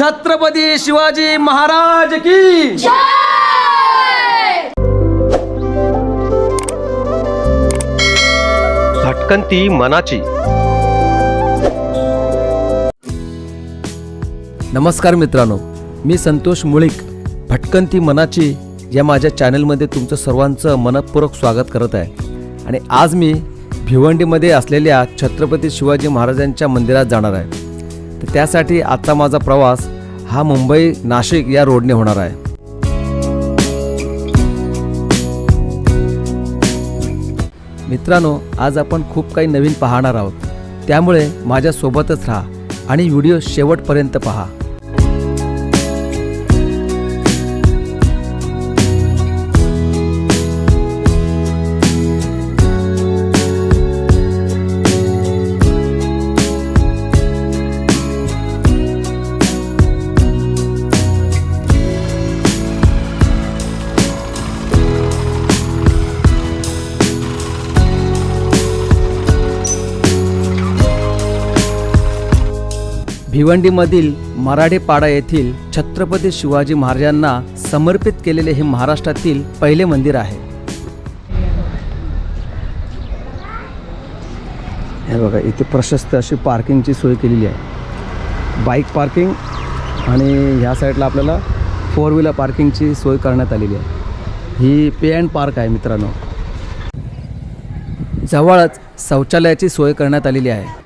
छत्रपती शिवाजी महाराज की भटकंती मनाची. नमस्कार मित्रांनो, मी संतोष मुळीक भटकंती मनाची या माझ्या चॅनलमध्ये तुमचं सर्वांचं मनपूर्वक स्वागत करत आहे. आणि आज मी भिवंडीमध्ये असलेल्या छत्रपती शिवाजी महाराजांच्या मंदिरात जाणार आहे. तर त्यासाठी आजचा माझा प्रवास हा मुंबई नाशिक या रोडने होणार आहे. मित्रांनो, आज आपण खूप काही नवीन पाहणार आहोत, त्यामुळे माझ्यासोबतच राहा आणि व्हिडिओ शेवटपर्यंत पहा. भिवंडीमधील मराठेपाडा येथील छत्रपती शिवाजी महाराजांना समर्पित केलेले हे महाराष्ट्रातील पहिले मंदिर आहे. हे बघा, इथे प्रशस्त अशी पार्किंगची सोय केलेली आहे. बाईक पार्किंग आणि ह्या साईडला आपल्याला 4 व्हीलर पार्किंगची सोय करण्यात आलेली आहे. ही पे अँड पार्क आहे मित्रांनो. जवळच शौचालयाची सोय करण्यात आलेली आहे.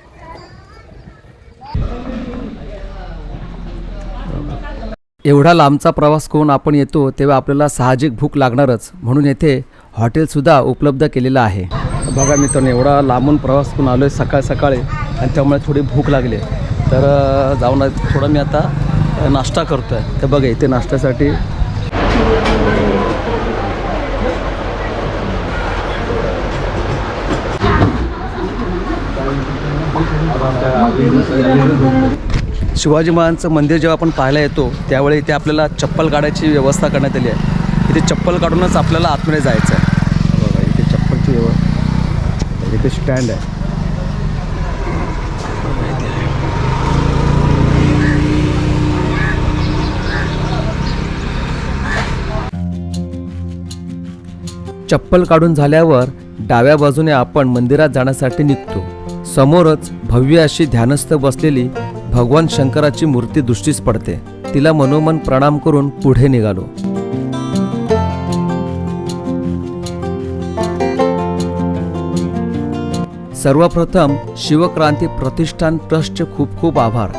एवढा लांबचा प्रवास करून आपण येतो तेव्हा आपल्याला साहजिक भूक लागणारच, म्हणून येथे हॉटेलसुद्धा उपलब्ध केलेलं आहे. बघा मित्रांनो, एवढा लांबून प्रवास करून आलो आहे सकाळी आणि त्यामुळे थोडी भूक लागली आहे. तर जाऊन थोडा मी आता नाश्ता करतो आहे. तर बघा, इथे नाश्त्यासाठी शिवाजी महाराजांचं मंदिर जेव्हा आपण पाहायला येतो त्यावेळी इथे आपल्याला चप्पल काढायची व्यवस्था करण्यात आली आहे. इथे चप्पल काढूनच आपल्याला आतमध्ये जायचं आहे. बघा, इथे चप्पलची व्यवस्था, इथे स्टँड आहे. चप्पल काढून झाल्यावर डाव्या बाजूने आपण मंदिरात जाण्यासाठी निघतो. समोरच भव्य अशी ध्यानस्थ बसलेली भगवान शंकराची मूर्ती दृष्टीस पडते. तिला मनोमन प्रणाम करून पुढे निघालो. सर्वप्रथम शिवक्रांती प्रतिष्ठान ट्रस्टचे खूप खूप आभार.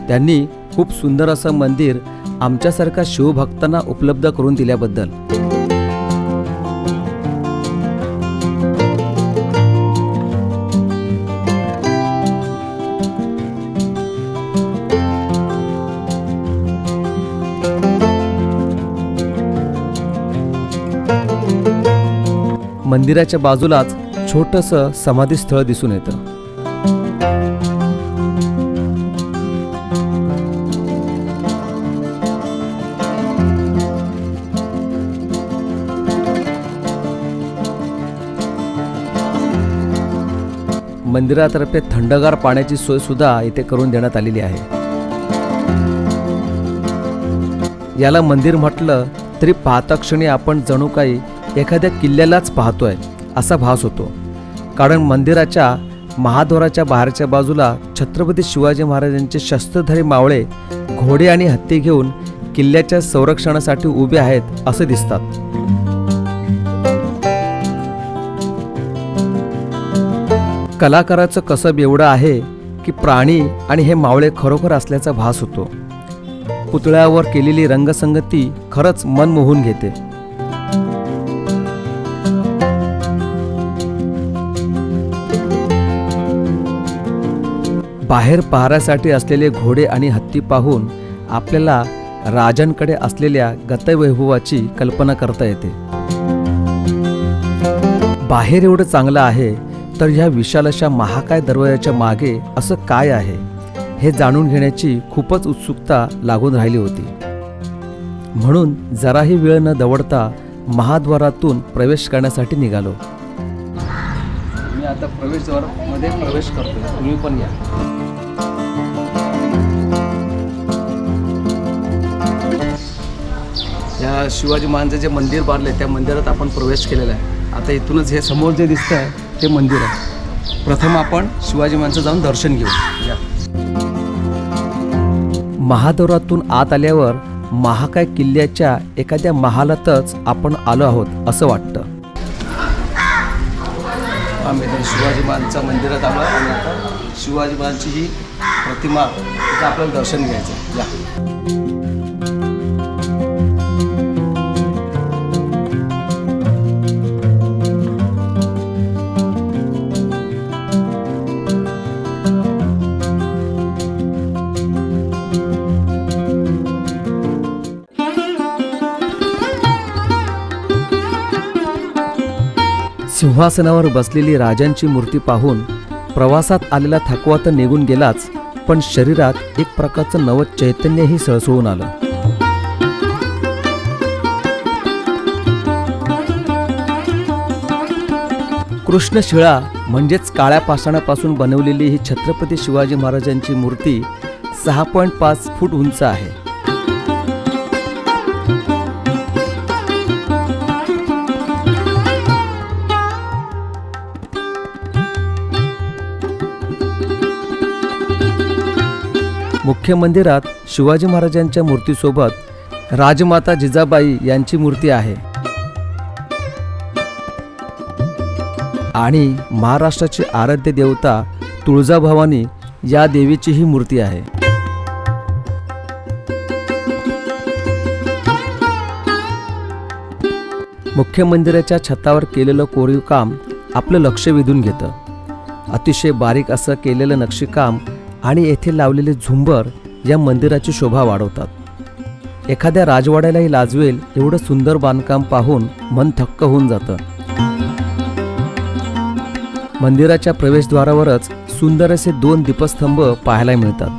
त्यांनी खूप सुंदर असं मंदिर आमच्यासारख्या शिवभक्तांना उपलब्ध करून दिल्याबद्दल. मंदिराच्या बाजूलाच छोटंसं समाधी स्थळ दिसून येतं. मंदिरातर्फे थंडगार पाण्याची सोय सुद्धा इथे करून देण्यात आलेली आहे. याला मंदिर म्हटलं तरी पाहता क्षणी आपण जणू काही एखाद्या किल्ल्यालाच पाहतोय असा भास होतो. कारण मंदिराच्या महाद्वाराच्या बाहेरच्या बाजूला छत्रपती शिवाजी महाराजांचे शस्त्रधारी मावळे घोडे आणि हत्ती घेऊन किल्ल्याच्या संरक्षणासाठी उभे आहेत असे दिसतात. कलाकाराचं कसब एवढं आहे की प्राणी आणि हे मावळे खरोखर असल्याचा भास होतो. पुतळ्यावर केलेली रंगसंगती खरंच मन मोहून घेते. बाहेर पहाऱ्यासाठी असलेले घोडे आणि हत्ती पाहून आपल्याला राजांकडे असलेल्या गतवैभवाची कल्पना करता येते. बाहेर एवढं चांगलं आहे तर ह्या विशाल अशा महाकाय दरवाजाच्या मागे असं काय आहे हे जाणून घेण्याची खूपच उत्सुकता लागून राहिली होती. म्हणून जराही वेळ न दवडता महाद्वारातून प्रवेश करण्यासाठी निघालो. मी आता प्रवेशद्वारामध्ये प्रवेश करतो, तुम्ही पण या. या शिवाजी महाराजांचे जे मंदिर बांधले त्या मंदिरात आपण प्रवेश केलेला आहे. आता इथूनच हे समोर जे दिसतं आहे ते मंदिर आहे. प्रथम आपण शिवाजी महाराजांचं जाऊन दर्शन घेऊ. या. महाद्वारातून आत आल्यावर महाकाय किल्ल्याच्या एखाद्या महालातच आपण आलो आहोत असं वाटतं. आम्ही तर शिवाजी महाराजांच्या मंदिरात आलो आणि आता शिवाजी महाराजांची ही प्रतिमा तिथं आपल्याला दर्शन घ्यायचं. या. सिंहासनावर बसलेली राजांची मूर्ती पाहून प्रवासात आलेला थकवा तर निघून गेलाच, पण शरीरात एक प्रकारचं नवं चैतन्यही सळसळून आलं. कृष्णशिळा म्हणजेच काळ्या पाषाणापासून बनवलेली ही छत्रपती शिवाजी महाराजांची मूर्ती 6.5 फूट उंच आहे. मुख्य मंदिरात शिवाजी महाराजांच्या मूर्तीसोबत राजमाता जिजाबाई यांची मूर्ती आहे आणि महाराष्ट्राची आराध्य देवता तुळजाभवानी या देवीचीही मूर्ती आहे. मुख्य मंदिराच्या छतावर केलेलं कोरीव काम आपलं लक्ष वेधून घेतं. अतिशय बारीक असं केलेलं नक्षीकाम आणि येथे लावलेले झुंबर या मंदिराची शोभा वाढवतात. एखाद्या राजवाड्यालाही लाजवेल एवढं सुंदर बांधकाम पाहून मन थक्क होऊन जातं. मंदिराच्या प्रवेशद्वारावरच सुंदर असे 2 दीपस्तंभ पाहायला मिळतात.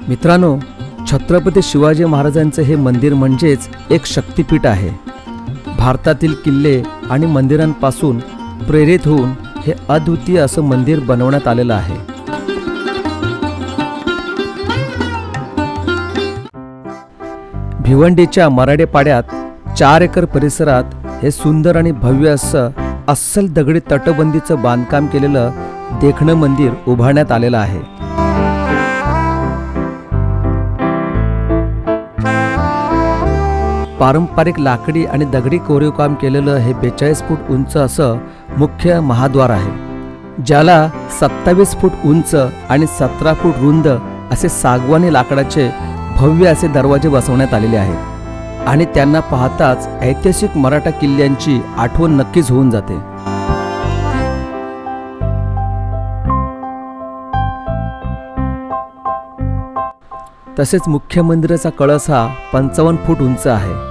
मित्रांनो, छत्रपती शिवाजी महाराजांचं हे मंदिर म्हणजेच एक शक्तिपीठ आहे. भारतातील किल्ले आणि मंदिरांपासून प्रेरित होऊन हे अद्वितीय असं मंदिर बनवण्यात आलेलं आहे. भिवंडीच्या मराठे पाड्यात 4 एकर परिसरात हे सुंदर आणि भव्य असं अस्सल दगडी तटबंदीचं बांधकाम केलेलं देखणं मंदिर उभारण्यात आलेलं आहे. पारंपरिक लाकडी आणि दगडी कोरीव काम केलेलं हे 42 फूट उंच असं मुख्य महाद्वार आहे, ज्याला 27 फूट उंच आणि 17 फूट रुंद असे सागवानी लाकडाचे भव्य असे दरवाजे बसवण्यात आलेले आहेत आणि त्यांना पाहताच ऐतिहासिक मराठा किल्ल्यांची आठवण नक्कीच होऊन जाते. तसेच मुख्य मंदिराचा कळस हा 55 फूट उंच आहे.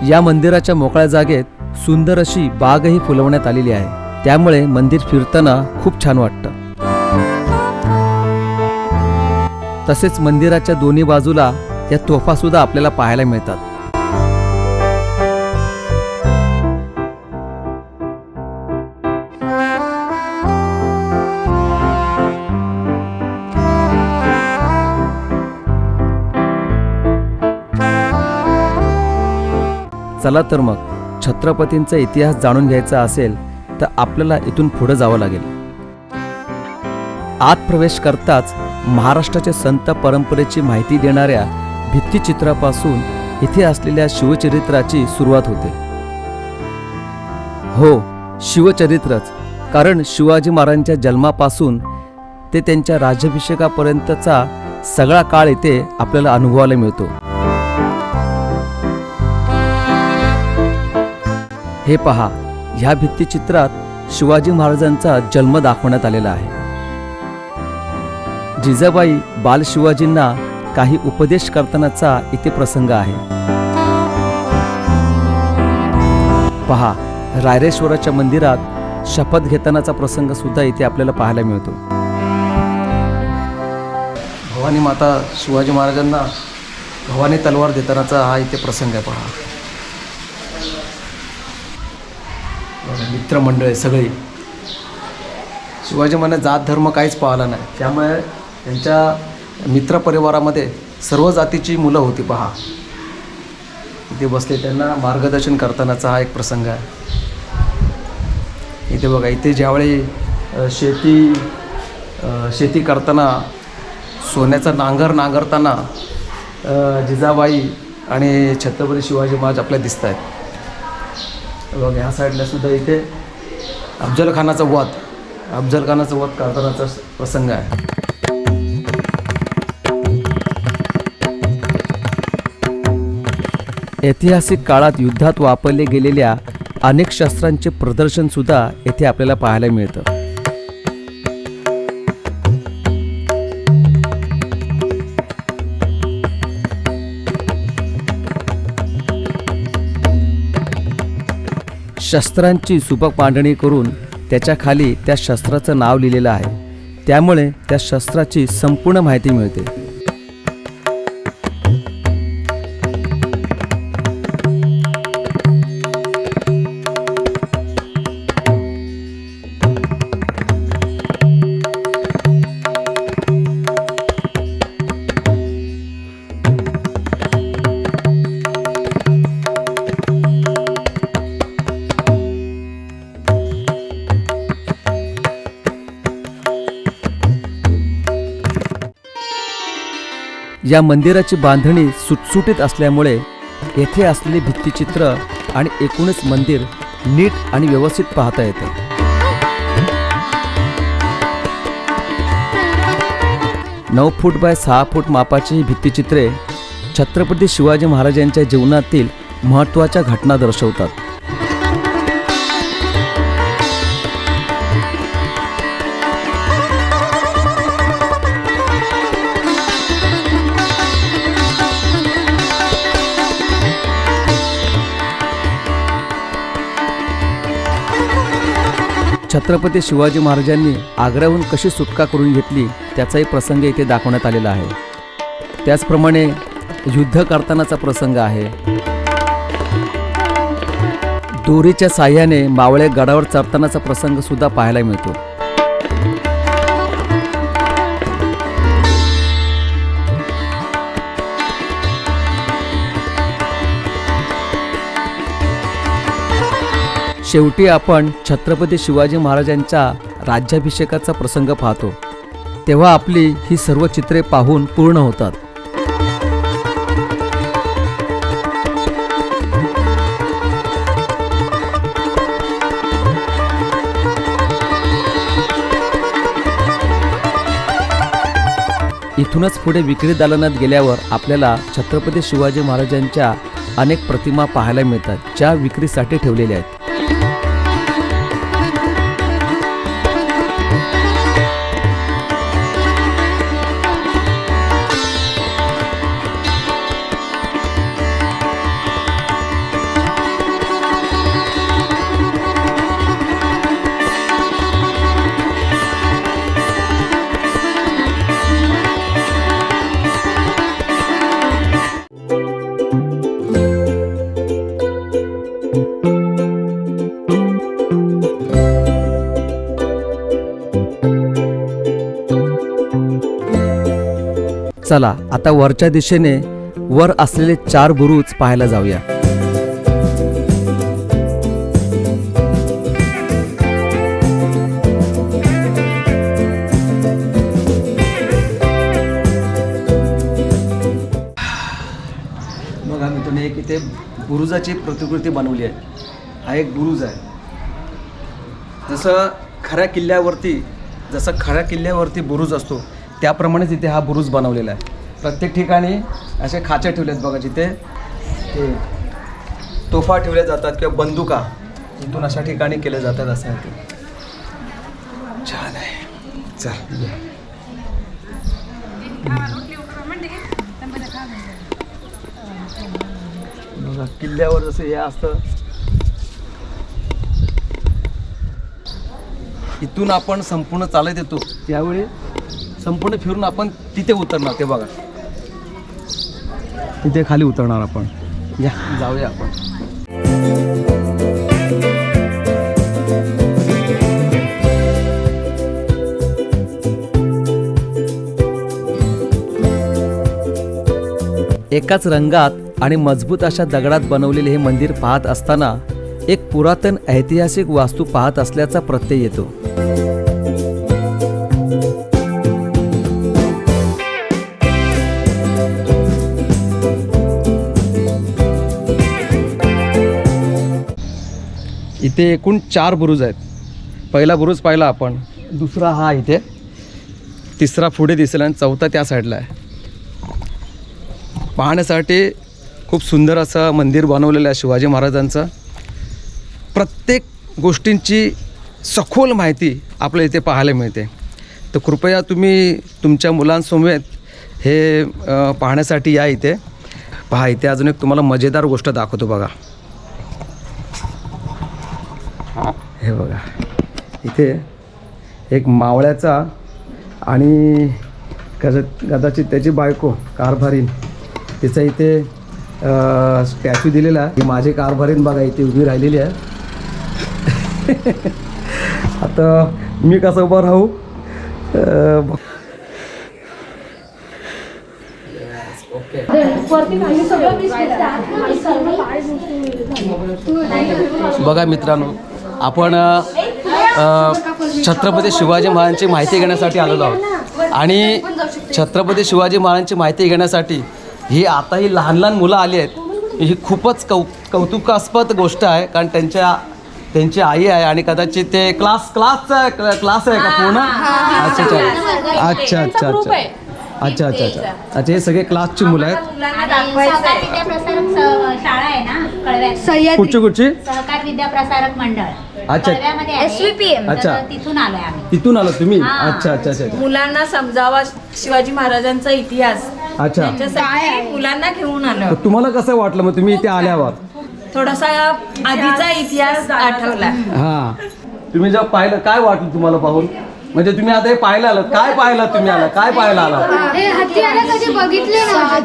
या मंदिराच्या मोकळ्या जागेत सुंदर अशी बागही फुलवण्यात आलेली आहे, त्यामुळे मंदिर फिरताना खूप छान वाटतं. तसेच मंदिराच्या दोन्ही बाजूला या तोफा सुद्धा आपल्याला पाहायला मिळतात. चला तर मग छत्रपतींचा इतिहास जाणून घ्यायचा असेल तर आपल्याला इथून पुढे जावं लागेल. आत प्रवेश करताच महाराष्ट्राच्या संत परंपरेची माहिती देणाऱ्या भित्तिचित्रापासून इथे असलेल्या शिवचरित्राची सुरुवात होते. हो, शिवचरित्रच, कारण शिवाजी महाराजांच्या जन्मापासून ते त्यांच्या राज्याभिषेकापर्यंतचा सगळा काळ इथे आपल्याला अनुभवायला मिळतो. हे पहा, ह्या भित्तिचित्रात शिवाजी महाराजांचा जन्म दाखवण्यात आलेला आहे. जिजाबाई बाल शिवाजींना काही उपदेश करतानाचा इथे प्रसंग आहे. पहा, रायरेश्वराच्या मंदिरात शपथ घेतानाचा प्रसंग सुद्धा इथे आपल्याला पाहायला मिळतो. भवानी माता शिवाजी महाराजांना भवानी तलवार देतानाचा हा इथे प्रसंग आहे. पहा, मित्रमंडळ सगळे. शिवाजी महाराज जात धर्म काहीच पाहिला नाही, त्यामुळे त्यांच्या मित्रपरिवारामध्ये सर्व जातीची मुलं होती पहा. इथे बसले, त्यांना मार्गदर्शन करतानाचा हा एक प्रसंग आहे. इथे बघा, इथे ज्यावेळी शेती करताना सोन्याचा नांगर नांगरताना जिजाबाई आणि छत्रपती शिवाजी महाराज आपल्याला दिसत आहेत. बघा ह्या साईडला सुद्धा इथे अफजल खानाचा वध करतानाचा प्रसंग आहे. ऐतिहासिक काळात युद्धात वापरले गेलेल्या अनेक शस्त्रांचे प्रदर्शनसुद्धा येथे आपल्याला पाहायला मिळतं. शस्त्रांची सुबक मांडणी करून त्याच्या खाली त्या शस्त्राचं नाव लिहिलेलं आहे. त्यामुळे त्या शस्त्राची संपूर्ण माहिती मिळते. या मंदिराची बांधणी सुटसुटीत असल्यामुळे येथे असलेले भित्तिचित्र आणि एकूणच मंदिर नीट आणि व्यवस्थित पाहता येते. नऊ फूट बाय 6 फूट मापाची ही भित्तिचित्रे छत्रपती शिवाजी महाराजांच्या जीवनातील महत्त्वाच्या घटना दर्शवतात. छत्रपती शिवाजी महाराजांनी आग्र्याहून कशी सुटका करून घेतली त्याचाही प्रसंग इथे दाखवण्यात आलेला आहे. त्याचप्रमाणे युद्ध करतानाचा प्रसंग आहे. दोरीच्या साह्याने मावळे गडावर चढतानाचा प्रसंग सुद्धा पाहायला मिळतो. शेवटी आपण छत्रपती शिवाजी महाराजांच्या राज्याभिषेकाचा प्रसंग पाहतो, तेव्हा आपली ही सर्व चित्रे पाहून पूर्ण होतात. इथूनच पुढे विक्री दालनात गेल्यावर आपल्याला छत्रपती शिवाजी महाराजांच्या अनेक प्रतिमा पाहायला मिळतात, ज्या विक्रीसाठी ठेवलेल्या आहेत. चला आता वरच्या दिशेने वर असलेले 4 बुरुज पाहायला जाऊया. बघा मित्रांनो, एक इथे बुरुजाची प्रतिकृती बनवली आहे. हा एक बुरुज आहे. जसं खऱ्या किल्ल्यावरती बुरुज असतो त्याप्रमाणेच इथे हा बुरुज बनवलेला आहे. प्रत्येक ठिकाणी असे खाचे ठेवले आहेत बघा, जिथे ते तोफा ठेवल्या जातात किंवा बंदुका इथून अशा ठिकाणी केल्या जातात. असं आहे ते. छान आहे. चल बघा, किल्ल्यावर जसं हे असतं, इथून आपण संपूर्ण चालत येतो त्यावेळी संपूर्ण फिरून आपण तिथे उतरणार. ते बघा, तिथे खाली उतरणार आपण. या जाऊया आपण. एकाच रंगात आणि मजबूत अशा दगडात बनवलेले हे मंदिर पाहत असताना एक पुरातन ऐतिहासिक वास्तू पाहत असल्याचा प्रत्यय येतो. इथे एकूण 4 बुरुज आहेत. पहिला बुरुज पाहिला आपण, दुसरा हा इथे, तिसरा पुढे दिसेल आणि चौथा त्या साईडला आहे. पाहण्यासाठी खूप सुंदर असं मंदिर बनवलेलं आहे शिवाजी महाराजांचं. प्रत्येक गोष्टींची सखोल माहिती आपल्या इथे पाहायला मिळते. तर कृपया तुम्ही तुमच्या मुलांसमवेत हे पाहण्यासाठी या इथे. पहा, इथे अजून एक तुम्हाला मजेदार गोष्ट दाखवतो बघा. हे बघा, इथे एक मावळ्याचा आणि कदाचित त्याची बायको कारभारीन, तिचा इथे स्टॅच्यू दिलेला आहे. माझे कारभारीन बघा इथे उभी राहिलेली आहे. आता मी कसं उभं राहू? बघा मित्रांनो, आपण छत्रपती शिवाजी महाराजांची माहिती घेण्यासाठी आलेलो आहोत. आणि छत्रपती शिवाजी महाराजांची माहिती घेण्यासाठी ही आता ही लहान लहान मुलं आली आहेत. ही खूपच कौतुकास्पद गोष्ट आहे, कारण त्यांची आई आहे आणि कदाचित ते क्लास आहे का पूर्ण? अच्छा अच्छा अच्छा अच्छा अच्छा अच्छा अच्छा अच्छा अच्छा हे सगळे क्लासची मुलं आहेत. शाळा आहे ना कळव्यात, कुठची सहकार विद्या प्रसारक मंडळ. अच्छा SVPM. अच्छा. तिथून आलोय आम्ही. तिथून आलो तुम्ही? अच्छा अच्छा अच्छा. मुलांना समजावा शिवाजी महाराजांचा इतिहास, अच्छा, त्याच्यासाठी मुलांना घेऊन आलो. तर तुम्हाला कसं वाटलं मग तुम्ही इथे आल्यावर? थोडासा आधीचा इतिहास आठवला. हां, तुम्ही जेव्हा पाहिलं काय वाटलं तुम्हाला पाहून? म्हणजे तुम्ही आता हे पाहायला आलात, काय पाहायला तुम्ही आला, काय पाहायला आला? हत्यारं कधी बघितले ना,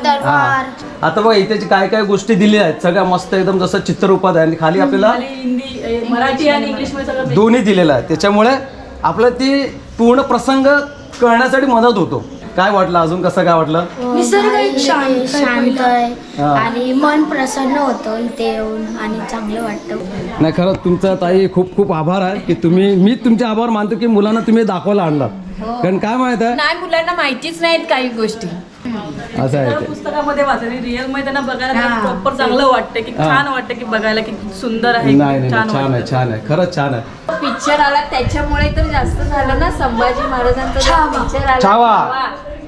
तलवार. आता बघा इथे काय काय गोष्टी दिल्या आहेत, सगळ्या मस्त एकदम जसं चित्ररूपात आहे. आणि खाली आपल्याला हिंदी, मराठी आणि इंग्लिश मध्ये सगळं दोन्ही दिलेलं आहे. त्याच्यामुळे आपलं ती पूर्ण प्रसंग कळण्यासाठी मदत होतो. काय वाटलं अजून, कसं काय वाटलं? निसर्ग शांत आहे आणि मन प्रसन्न होतं इथे येऊन आणि चांगलं वाटतं. नाही, खरंच तुमचा ताई खूप खूप आभार आहे की मी तुमचे आभार मानतो की मुलांना तुम्ही दाखवायला आणलात. कारण काय माहित आहे, नाही, मुलांना माहितीच नाहीत काही गोष्टी. असं आहे ते. पुस्तकामध्ये वाचले, रिअल मध्ये त्यांना बघायला प्रॉपर चांगलं वाटतं, की छान वाटतं, की बघायला की सुंदर आहे. नाही नाही, छान आहे, छान आहे, खरंच छान आहे. पिक्चर आला त्याच्यामुळे तर जास्त झालं ना. संभाजी महाराजांचा पिक्चर आला छावा.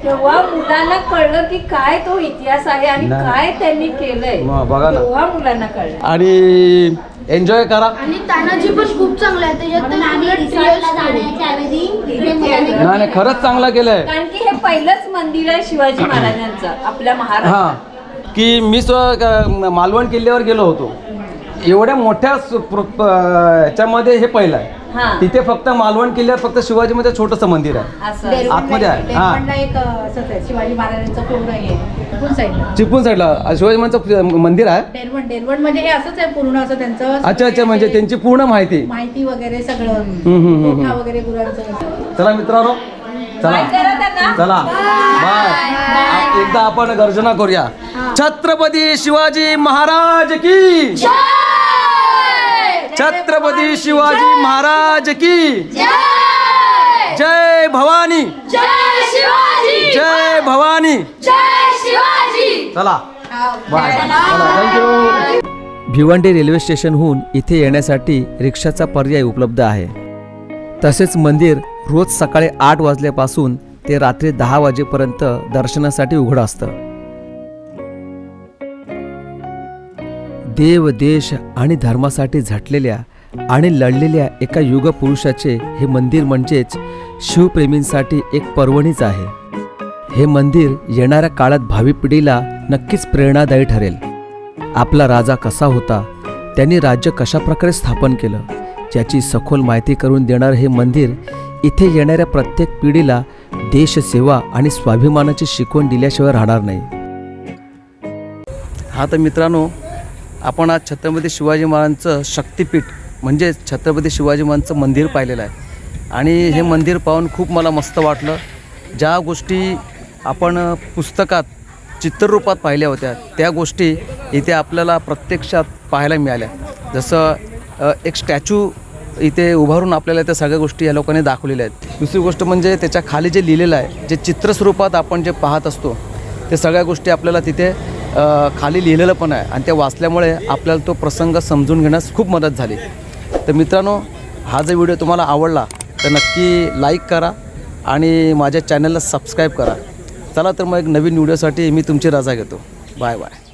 तेव्हा मुलांना कळलं की काय तो इतिहास आहे आणि काय त्यांनी केलंय. बघा ना, तेव्हा मुलांना कळलं. आणि एन्जॉय करा. आणि तानाजी पण खूप चांगलं आहे त्याच्यात. नाही, खरंच चांगलं केलंय. कारण की हे पहिलंच मंदिर आहे शिवाजी महाराजांचं आपल्या महाराष्ट्रात. हां, की मी मालवण किल्ल्यावर गेलो होतो. एवढ्या मोठ्या ह्याच्यामध्ये हे पहिलं आहे. तिथे फक्त मालवण किल्ल्यावर फक्त शिवाजीमध्ये छोटंसं मंदिर आहे, आतमध्ये आहे. हां, एक असंच आहे शिवाजी महाराजांचं पूर्ण हे चिपळूण साईडला शिवाजी महाराजांचं मंदिर आहे. डेरवण म्हणजे हे असंच आहे पूर्ण असं त्यांचं. अच्छा अच्छा, म्हणजे त्यांची पूर्ण माहिती वगैरे सगळं कोठा वगैरे गुरांचं. चला मित्रांनो, चला चला बाय. एकदा आपण गर्जना करूया. छत्रपती शिवाजी महाराज की, छत्रपती शिवाजी महाराज की जय भवानी, जय भवानी. चला बाय, चला, थँक्यू. भिवंडी रेल्वे स्टेशनहून इथे येण्यासाठी रिक्षाचा पर्याय उपलब्ध आहे. तसेच मंदिर रोज सकाळी 8 वाजल्यापासून ते रात्री 10 वाजेपर्यंत दर्शनासाठी उघडं असतं. देव, देश आणि धर्मासाठी झटलेल्या आणि लढलेल्या एका युगपुरुषाचे हे मंदिर म्हणजेच शिवप्रेमींसाठी एक पर्वणीच आहे. हे मंदिर येणाऱ्या काळात भावी पिढीला नक्कीच प्रेरणादायी ठरेल. आपला राजा कसा होता, त्यांनी राज्य कशाप्रकारे स्थापन केलं, ज्याची सखोल माहिती करून देणारं हे मंदिर इथे येणाऱ्या प्रत्येक पिढीला देशसेवा आणि स्वाभिमानाची शिकवण दिल्याशिवाय राहणार नाही. हा तर मित्रांनो, आपण आज छत्रपती शिवाजी महाराजांचं शक्तिपीठ म्हणजे छत्रपती शिवाजी महाराजांचं मंदिर पाहिलेलं आहे. आणि हे मंदिर पाहून खूप मला मस्त वाटलं. ज्या गोष्टी आपण पुस्तकात चित्ररूपात पाहिल्या होत्या त्या गोष्टी इथे आपल्याला प्रत्यक्षात पाहायला मिळाल्या. जसं एक स्टॅच्यू इथे उभारून आपल्याला त्या सगळ्या गोष्टी या लोकांनी दाखवलेल्या आहेत. दुसरी गोष्ट म्हणजे त्याच्या खाली जे लिहिलेलं आहे, जे चित्रस्वरूपात आपण जे पाहत असतो ते सगळ्या गोष्टी आपल्याला तिथे खाली लिहिलेलं पण आहे आणि ते वाचल्यामुळे आपल्याला तो प्रसंग समजून घेण्यास खूप मदत झाली. तर मित्रांनो, हा जर व्हिडिओ तुम्हाला आवडला तर नक्की लाईक करा आणि माझ्या चॅनलला सबस्क्राईब करा. चला तर मग एक नवीन व्हिडिओसाठी मी तुमची रजा घेतो. Bye bye.